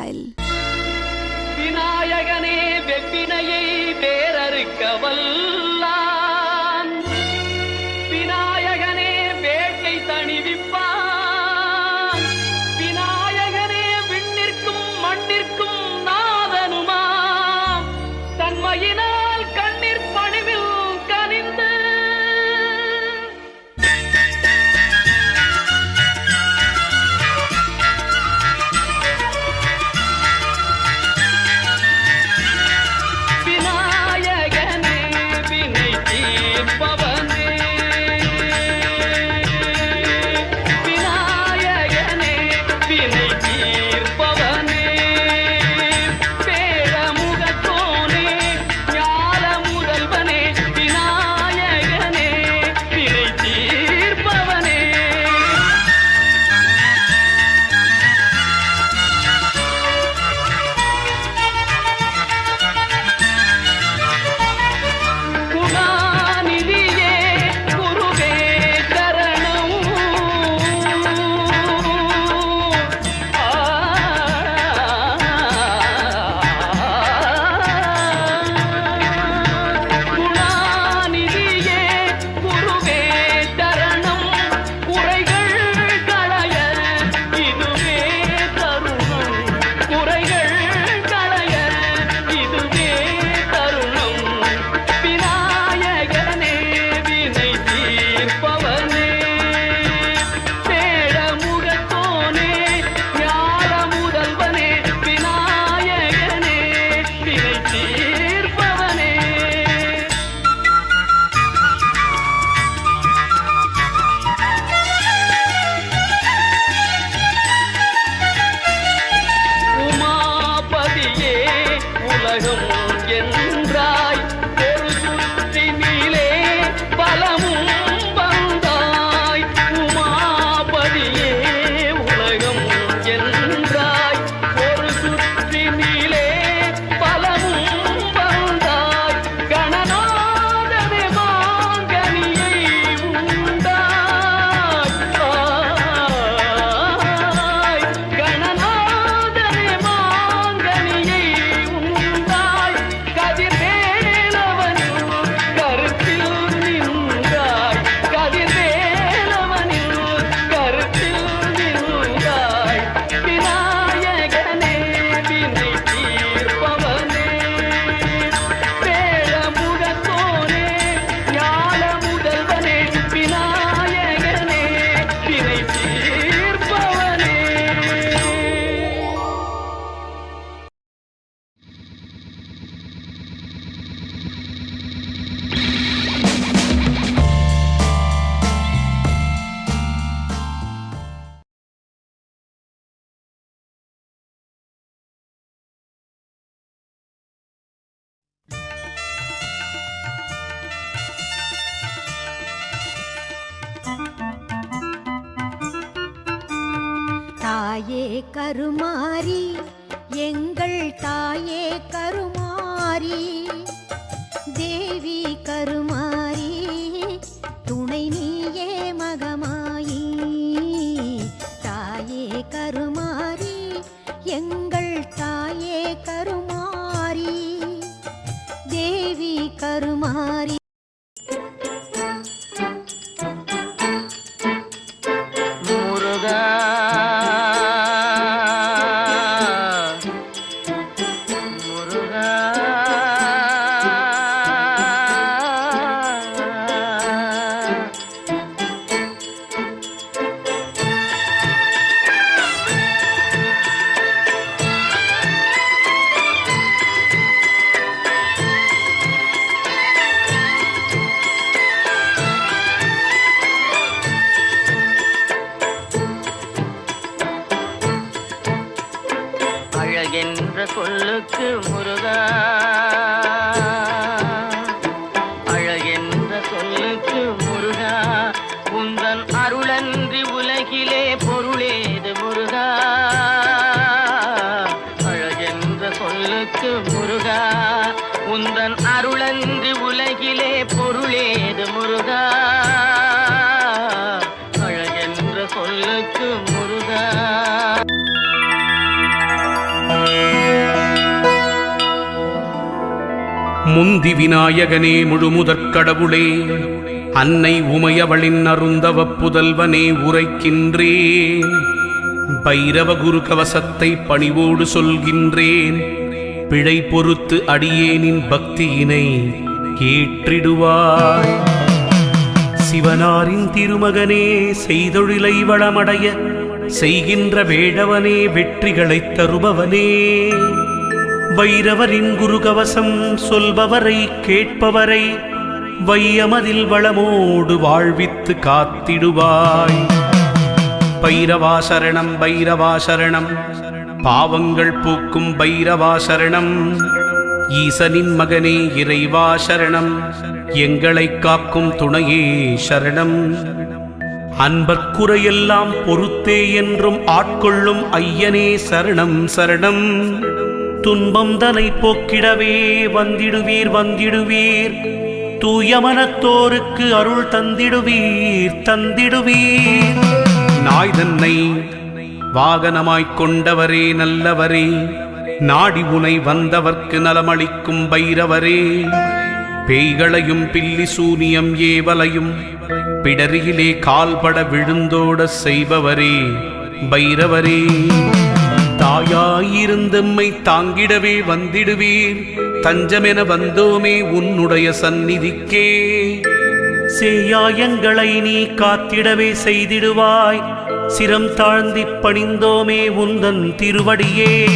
style. விநாயகனே வெப்பினையை வேறறுக்க வல்லான், விநாயகனே வேட்டை தணிவிப்பான், விநாயகனே விண்ணிற்கும் மண்ணிற்கும் நாதனுமாம், தன்மையினால் கண்ணீர் பணிவில் கனிந்து தாயே கருமாரி, எங்கள் தாயே கருமாரி, தேவி கருமாரி, துணை நீயே மகமாயி. தாயே கருமாரி, எங்கள் தாயே கருமாரி, தேவி கருமாரி. அழகென்ற சொல்லுக்கு முருகா, அழகென்ற சொல்லுக்கு முருகா, உந்தன் அருளன்றி உலகிலே பொருளேது முருகா. அழகென்ற சொல்லுக்கு முருகா, உந்தன் அருளன்றி உலகிலே பொருளேது முருகா. அழகென்ற சொல்லுக்கு முருகா. முந்தி விநாயகனே முழுமுதற் கடவுளே, அன்னை உமையவளின் அருந்தவ புதல்வனே உரைக்கின்றேன். பைரவ குரு கவசத்தை பணிவோடு சொல்கின்றேன். பிழை பொறுத்து அடியேனின் பக்தியினை ஏற்றிடுவாய். சிவனாரின் திருமகனே, செய்தொழிலை வளமடைய செய்கின்ற வேடவனே, வெற்றிகளைத் தருபவனே, வைரவரின் குருகவசம் சொல்பவரை கேட்பவரை வையமதில் வளமோடு வாழ்வித்து காத்திடுவாய். பைரவா சரணம், பைரவா சரணம், பாவங்கள் போக்கும் பைரவா சரணம். ஈசனின் மகனே இறைவா சரணம், எங்களை காக்கும் துணையே சரணம். அன்பர்க்குறையெல்லாம் பொறுத்தே என்றும் ஆட்கொள்ளும் ஐயனே சரணம் சரணம். துன்பம் தனை போக்கிடவே வந்திடுவீர் வந்திடுவீர், தூய மனத்தோருக்கு அருள் தந்திடுவீர் தந்திடுவீர். நாய் தன்னை வாகனமாய்க் கொண்டவரே நல்லவரே, நாடி உனை வந்தவர்க்கு நலமளிக்கும் பைரவரே, பேய்களையும் பில்லி சூனியம் ஏவலையும் பிடரியிலே கால்பட விழுந்தோட செய்பவரே பைரவரே. தாயாயிருந்தம்மை தாங்கிடவே வந்திடுவீர், தஞ்சமென வந்தோமே உன்னுடைய சந்நிதிக்கே. சேயாயங்களை நீ காத்திடவே செய்திடுவாய், சிரம் தாழ்ந்திப் பணிந்தோமே உந்தன் திருவடியே.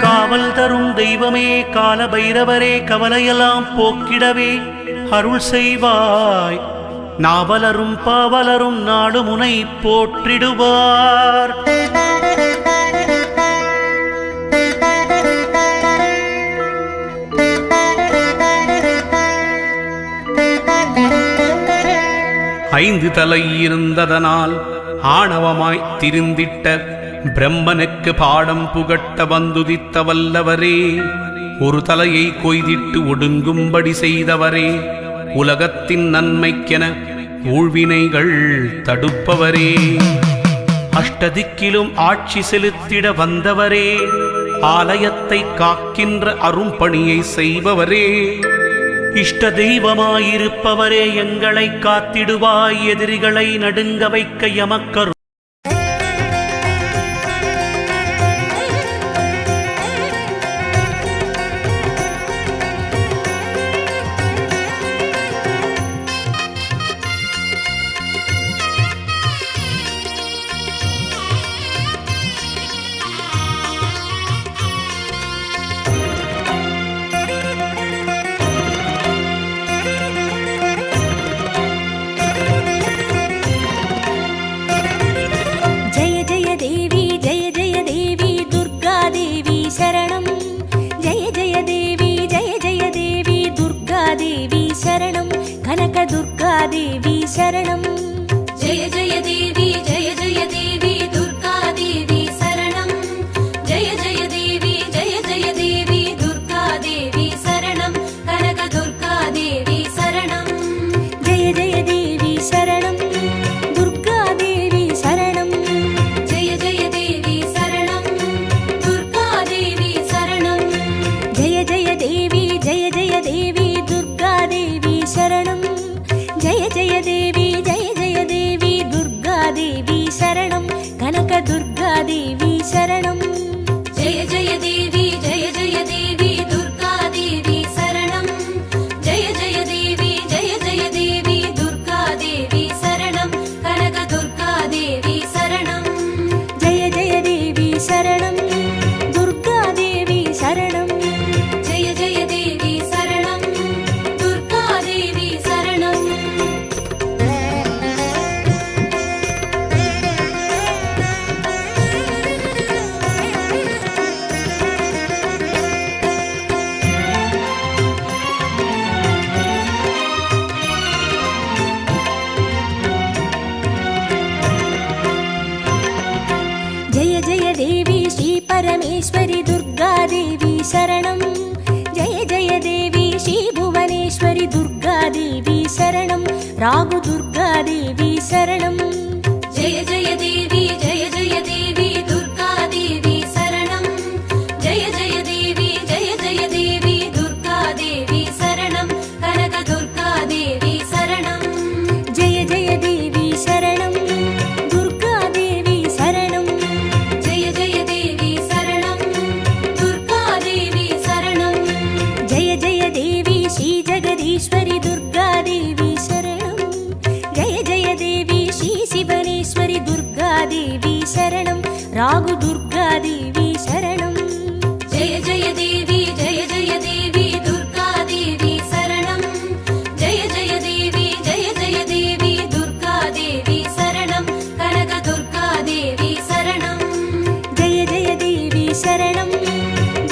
காவல் தரும் தெய்வமே கால பைரவரே, கவலையெல்லாம் போக்கிடவே அருள் செய்வாய். நாவலரும் பாவலரும் நாடு முனை போற்றிடுவார். ஐந்து தலை இருந்ததனால் ஆணவமாய் திரிந்திட்ட பிரம்மனுக்கு பாடம் புகட்ட வந்துதித்த வல்லவரே, ஒரு தலையை கொய்திட்டு ஒடுங்கும்படி செய்தவரே, உலகத்தின் நன்மைக்கென ஊழ்வினைகள் தடுப்பவரே, அஷ்டதிக்கிலும் ஆட்சி செலுத்திட வந்தவரே, ஆலயத்தை காக்கின்ற அரும்பணியை செய்பவரே, இஷ்ட தெய்வமாயிருப்பவரே, எங்களை காத்திடுவாய். எதிரிகளை நடுங்க வைக்க எமக்கரு. देवी शरणं जय जय देवी जय जय देवी दुर्गा देवी शरणं जय जय देवी दुर्गा देवी शरणं कनक दुर्गा देवी शरणं जय जय देवी शरणं दुर्गा देवी शरणं जय जय देवी शरणं दुर्गा देवी शरणं जय जय देवी दुर्गा देवी शरणं जय जय देवी दुर्गा देवी शरणं कनक दुर्गा देवी शरणं जय जय देवी दुर्गा देवी शरणं जय जय देवी दुर्गा देवी शरणं कनक दुर्गा देवी शरणं जय जय देवी शरणं दुर्गा देवी शरणं जय जय देवी शरणं दुर्गा देवी शरणं जय जय देवी श्री परमेश्वरी दुर्गा देवी शरणं जय जय देवी श्री भुवनेश्वरी दुर्गा देवी शरणं रागु दुर्गा देवी शरणं जय जय देवी दुर्गा देवी शरणं जय जय देवी दुर्गा देवी दुर्गादेवी शरणं रागु दुर्गादेवी शरणं जय जय देवी दुर्गादेवी शरणं जय जय देवी दुर्गादेवी शरणं कनक दुर्गादेवी शरणं जय जय देवी शरणं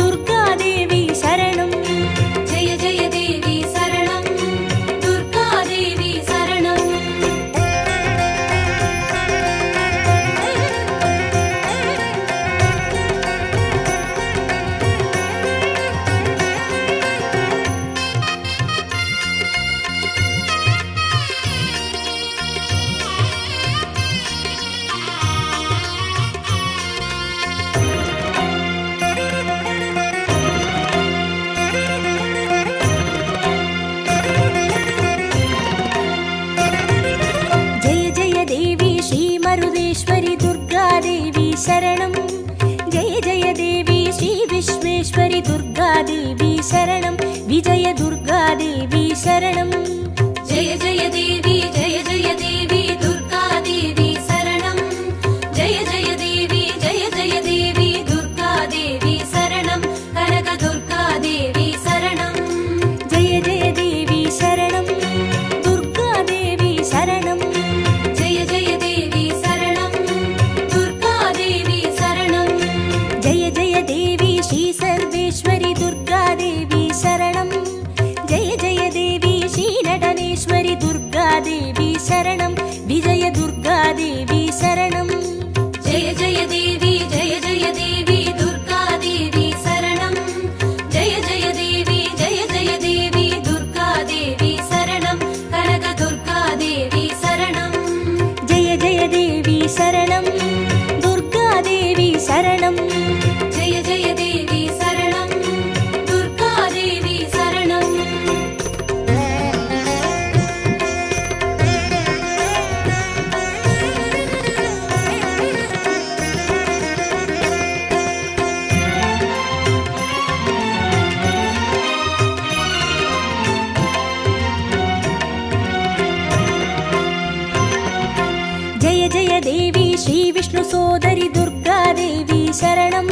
दुर्गादेवी शरणं जय जय देवी शरणं दुर्गादेवी शरणं जय जय देवी श्री मरुदेश्वरी दुर्गादेवी शरणं जय जय देवी श्री विश्वेश्वरी दुर्गादेवी शरणं विजय दुर्गादेवी शरणं जय जय देवी दुर्गादेवी शरणं जय जय देवी दुर्गादेवी शरणं कनक दुर्गादेवी शरणं जय जय देवी शरणं दुर्गादेवी शरणं जय जय देवी शरणं दुर्गादेवी शरणं जय जय देवी श्री सर्वेश्वरी दुर्गादेवी शरणं जय जय देवी श्री नटनेश्वरी दुर्गादेवी शरणं विजय दुर्गादेवी शरणं जय जय देवी दुर्गादेवी शरणं जय जय देवी दुर्गादेवी शरणं कनक दुर्गादेवी शरणं जय जय देवी शरणं दुर्गादेवी शरणं जय जय देवी शरणं दुर्गादेवी शरणं जय जय देवी श्री विष्णु सोदरी दुर्गादेवी शरणं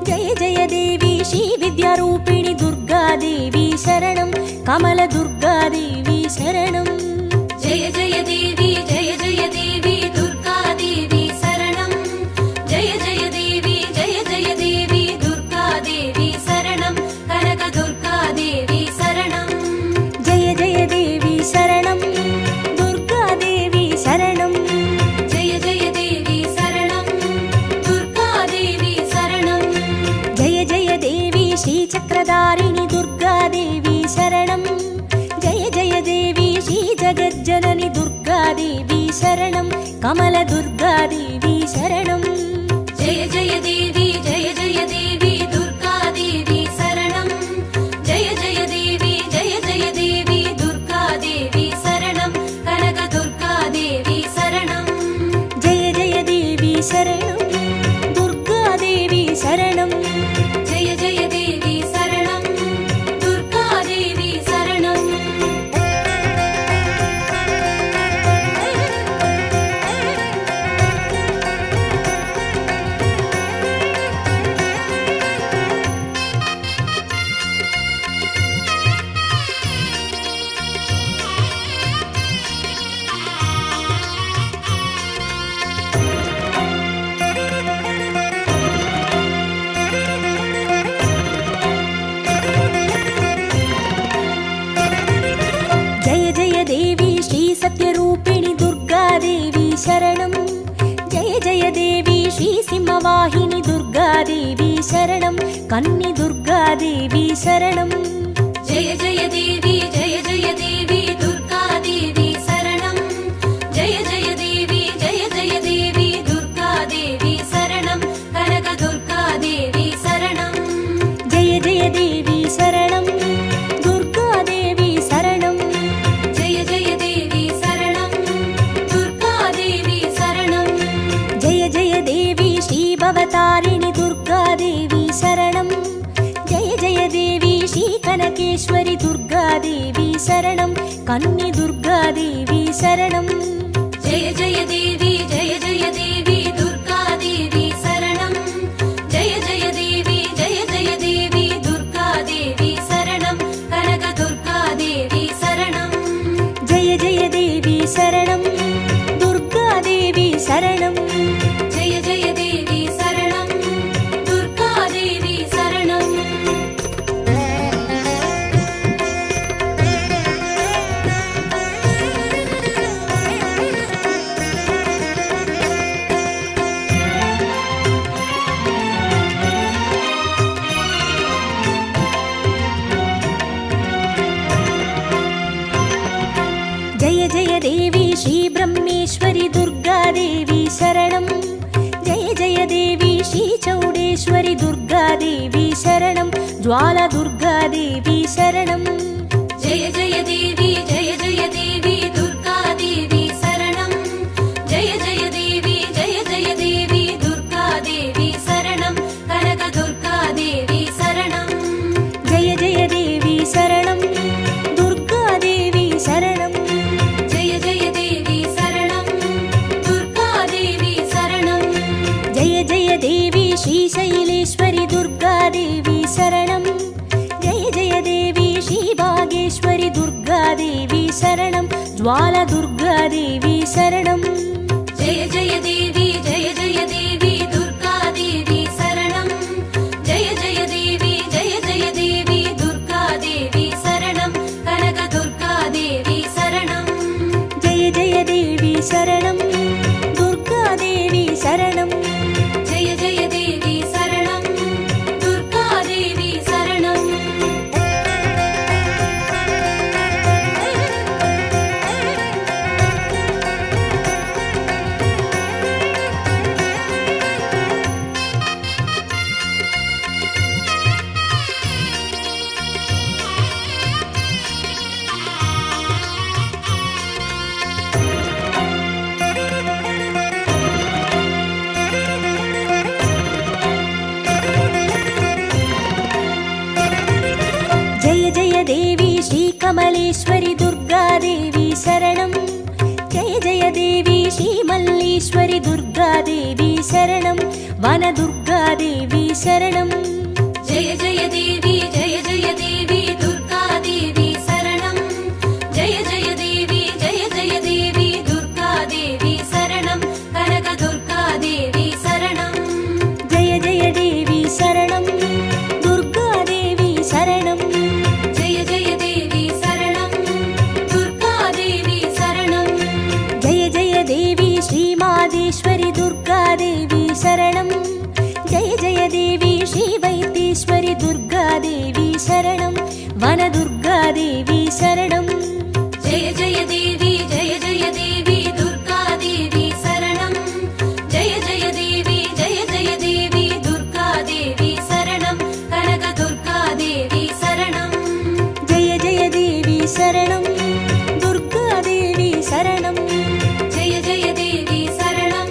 जय जय देवी श्री विद्यारूपिणी दुर्गादेवी शरणं कमल दुर्गादेवी शरणं जय जय देवी दुर्गादेवी शरणं जय जय देवी दुर्गादेवी शरणं कनक दुर्गादेवी शरणं जय जय देवी शरणं दुर्गादेवी शरणं जय जय देवी शरणं दुर्गादेवी शरणं जय जय देवी श्रीचक्रधारिणि दुर्गादेवी शरणं जय जय देवी श्री जगज्जननि दुर्गादेवी शरणं कमल दुर्गादेवी शरणं जय जय देवी दुर्गादेवी शरणं जय जय देवी दुर्गादेवी शरणं कनक दुर्गादेवी शरणं जय जय देवी शरणं दुर्गादेवी शरणं जय जय देवी शरणं दुर्गादेवी शरणं जय जय देवी श्री सत्यरूपिणि दुर्गादेवी शरणं जय जय देवी श्री सिंहवाहिनी दुर्गादेवी शरणं कन्नि दुर्गादेवी शरणं जय जय देवी दुर्गादेवी शरणं जय जय देवी दुर्गादेवी शरणं कनक दुर्गादेवी शरणं जय जय देवी शरणं दुर्गादेवी शरणं जय जय देवी शरणं दुर्गादेवी शरणं जय जय देवी श्री भवतारिणि दुर्गादेवी शरणं जय जय देवी श्री कनकेश्वरी दुर्गादेवी शरणं कन्नि दुर्गादेवी शरणं जय जय देवी श्रीशैलेश्वरि दुर्गादेवी शरणं ज्वाला दुर्गादेवी शरणं जय जय देवी दुर्गादेवी शरणं जय जय देवी दुर्गादेवी शरणं कनक दुर्गादेवी शरणं जय जय देवी शरणं दुर्गादेवी शरणं जय जय देवी शरणं दुर्गादेवी शरणं जय जय देवी श्रीशैलेश्वरि दुर्गादेवी शरणं जय जय देवी श्रीभागेश्वरि दुर्गादेवी शरणं ज्वाला दुर्गादेवी शरणं जय जय देवी दुर्गादेवी शरणं जय जय देवी दुर्गादेवी शरणं कनक दुर्गादेवी शरणं जय जय देवी शरणं दुर्गादेवी शरणं जय जय देवी शरणं दुर्गादेवी शरणं जय जय देवी श्रीकमलेश्वरि दुर्गादेवी शरणं जय जय देवी श्रीमल्लीश्वरि दुर्गादेवी शरणं वनदुर्गादेवी शरणं जय जय देवी दुर्गादेवी शरणं जय जय देवी दुर्गादेवी शरणं कनक दुर्गादेवी शरणं जय जय देवी शरणं दुर्गादेवी शरणं जय जय देवी शरणं दुर्गादेवी शरणं जय जय देवी श्रीमादेश्वरि दुर्गादेवी शरणं जय जय देवी श्रीवैद्येश्वरि दुर्गादेवी शरणं वनदुर्गादेवी शरणं जय जय देवी दुर्गादेवी शरणं जय जय देवी दुर्गादेवी शरणं कनक दुर्गादेवी शरणं जय जय देवी शरणं दुर्गादेवी शरणं जय जय देवी शरणं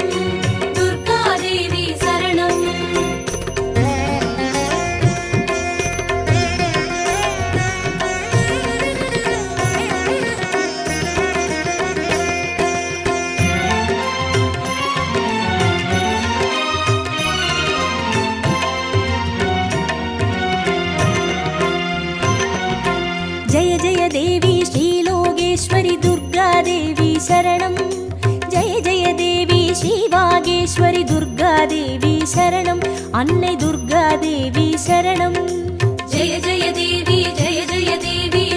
दुर्गादेवी शरणं जय जय देवी श्रीलोकेश्वरि दुर्गादेवी शरणं जय जय देवी श्रीवागेश्वरि दुर्गादेवी शरणं अन्नै दुर्गादेवी शरणं जय जय देवी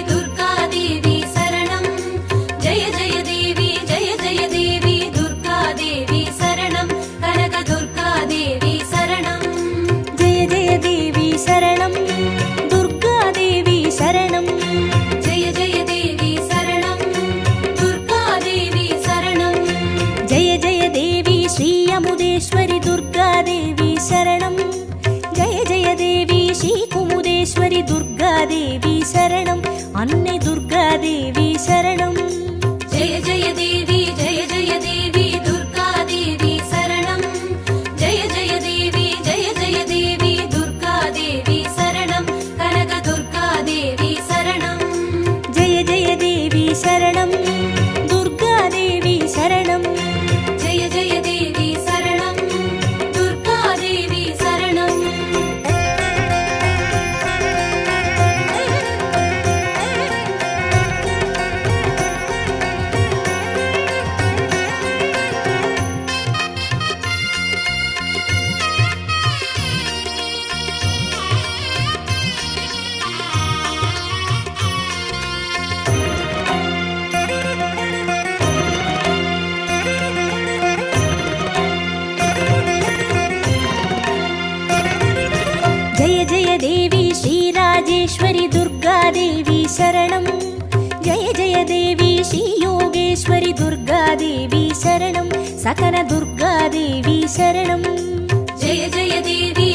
दुर्गादेवी शरणं जय जय देवी दुर्गादेवी शरणं कनक दुर्गादेवी शरणं जय जय देवी शरणं दुर्गादेवी शरणं जय जय देवी शरणं दुर्गादेवी शरणं जय जय देवी श्रीयमुदेश्वरि दुर्गादेवी शरणं जय जय देवी श्रीकुमुदेश्वरि दुर्गादेवी शरणं अन्नै दुर्गादेवी शरणं जय जय देवी दुर्गादेवी शरणं जय जय देवी दुर्गादेवी शरणं कनक दुर्गादेवी शरणं जय जय देवी शरणं दुर्गादेवी शरणं जय जय देवी शरणं दुर्गादेवी शरणं देवी श्रीराजेश्वरि दुर्गादेवी शरणं जय जय देवी श्रीयोगेश्वरि दुर्गादेवी शरणं सकल दुर्गादेवी शरणं जय जय देवी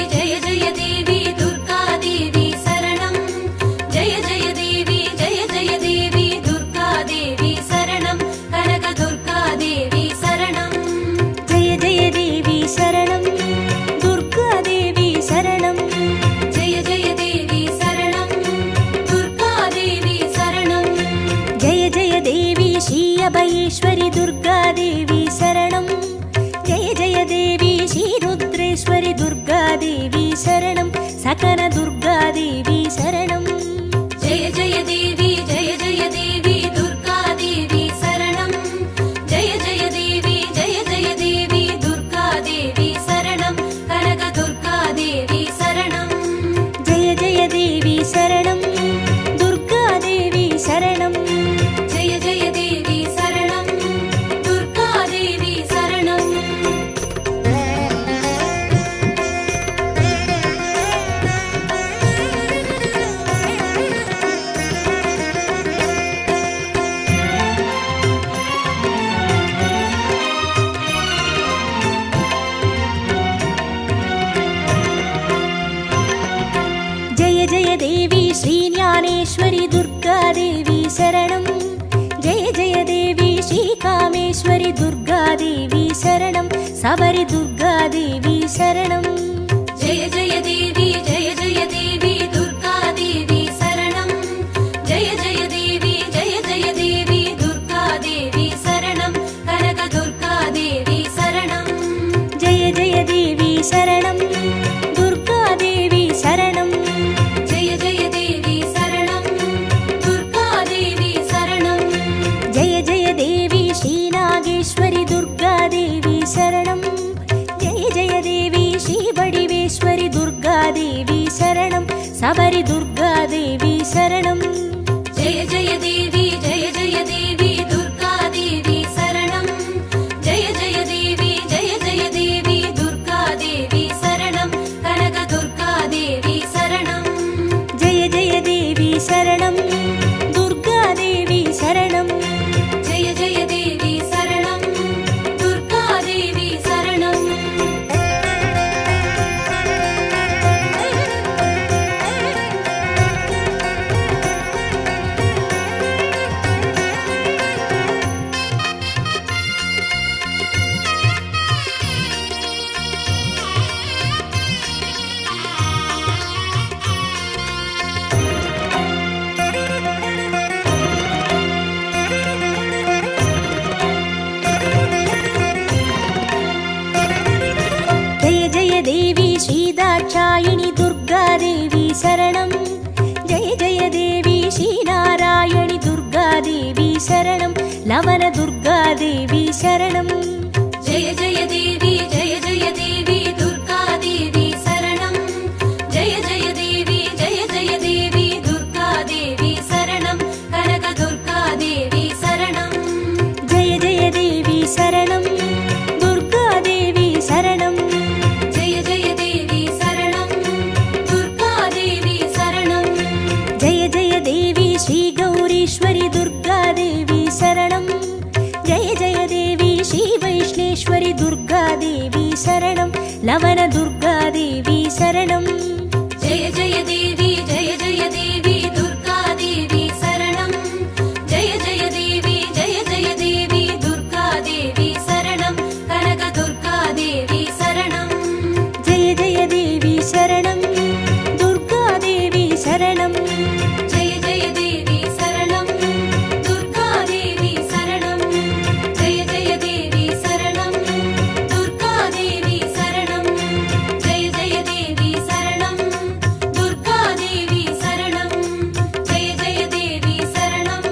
श्रीज्ञानेश्वरि दुर्गा देवी शरणं जय जय देवी श्रीकामेश्वरि दुर्गा देवी शरणं सबरि दुर्गा देवी शरणं जय जय देवी दुर्गा देवी शरणं जय जय देवी दुर्गा देवी शरणं कनक दुर्गा देवी शरणं जय जय देवी शरणं दुर्गा देवी शरणं जय जय देवी शरणं दुर्गा देवी शरणं जय जय देवी श्रीनागेश्वरि दुर्गा देवी शरणं जय जय देवी श्रीवडिवेश्वरि दुर्गा देवी शरणं सबरि दुर्गा देवी शरणं जय जय देवी दुर्गा देवी शरणं जय जय देवी दुर्गा देवी शरणं कनक दुर्गा देवी शरणं जय जय देवी शरणं दुर्गा देवी शरणं जय जय देवी शरणं दुर्गा देवी शरणं जय जय देवी श्रीदाक्षायिणी दुर्गा देवी शरणं जय जय देवी श्रीनारायणि दुर्गा देवी शरणं लवण दुर्गा देवी शरणं जय जय देवी दुर्गा देवी शरणं जय जय देवी दुर्गा देवी शरणं कनक दुर्गा देवी शरणं जय जय देवी शरणं दुर्गा देवी शरणं जय जय देवी शरणं दुर्गा देवी शरणं जय जय देवी श्रीगौरीश्वरि दुर्गा देवी शरणं जय जय देवी श्रीवैष्णेश्वरि दुर्गा देवी शरणं लवण दुर्गा देवी शरणं जय जय देवी दुर्गा देवी शरणं जय जय देवी दुर्गा देवी शरणं कनक दुर्गा देवी शरणं जय जय देवी शरणं दुर्गा देवी शरणं जय जय देवी शरणं दुर्गा देवी शरणं जय जय देवी शरणं दुर्गा देवी शरणं जय जय देवी शरणं दुर्गा देवी शरणं जय जय देवी शरणं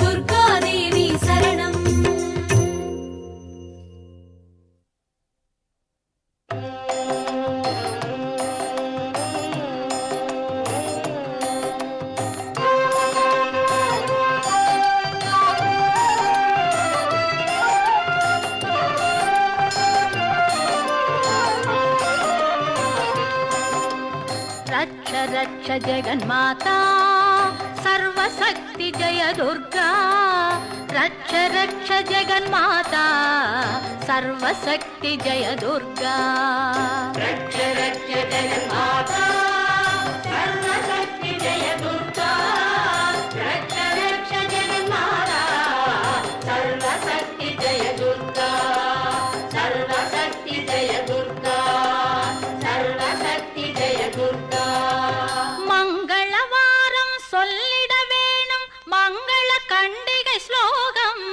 दुर्गा देवी शरणं रक्ष रक्ष जगन्माता सर्वशक्ति जय दुर्गा रक्ष रक्ष जगन्माता सर्वशक्ति जय दुर्गा रक्ष रक्ष जगन्माता सर्वशक्ति जय दुर्गा रक्ष रक्ष जगन्माता सर्वशक्ति जय दुर्गा सर्वशक्ति जय दुर्गा सर्वशक्ति जय दुर्गा மங்களவாரம் சொல்லிட வேணும் மங்கள கண்டிகை ஸ்லோகம்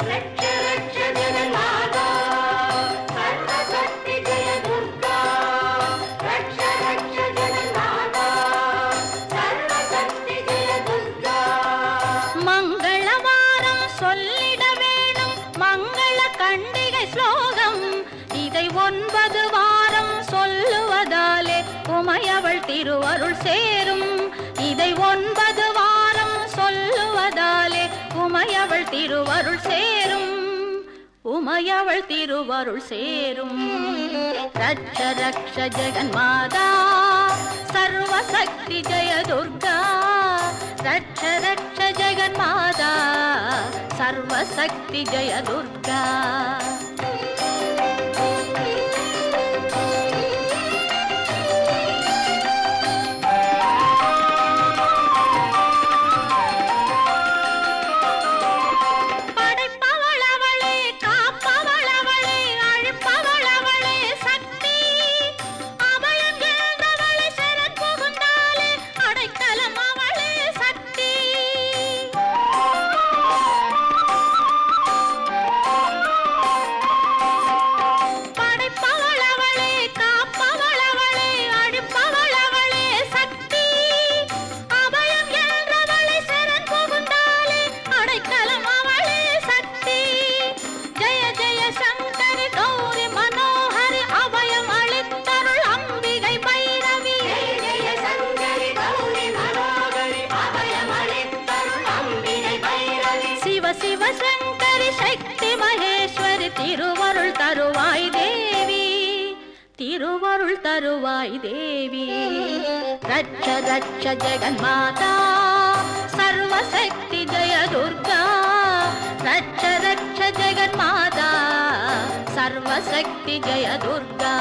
ரட்ச ரட்ச ஜெகன்மாதா சர்வசக்தி ஜெய துர்கா ரட்ச ரட்ச ஜெகன்மாதா சர்வசக்தி ஜெய துர்கா மங்களவாரம் சொல்லிட வேணும் மங்கள கண்டிகை ஸ்லோகம் இதை 9 வாரம் சொல்லுவதாலே உமையவள் திருவருள் சேரும் இதை 9 வாரம் சொல்லுவதாலே உமையவள் திருவருள் சேரும் உமையவள் திருவருள் சேரும் ரட்ச ரக்ஷ ஜெகன்மாதா சர்வசக்தி ஜெய துர்கா ரட்ச ரக்ஷ ஜெகன்மாதா சர்வசக்தி ஜெய துர்கா தருவாய் தேவி. ரட்ச ரட்ச ஜெகன்மாதா சர்வசக்தி ஜெய துர்கா. ரட்ச ரட்ச ஜெகன்மாதா சர்வசக்தி ஜெய துர்கா.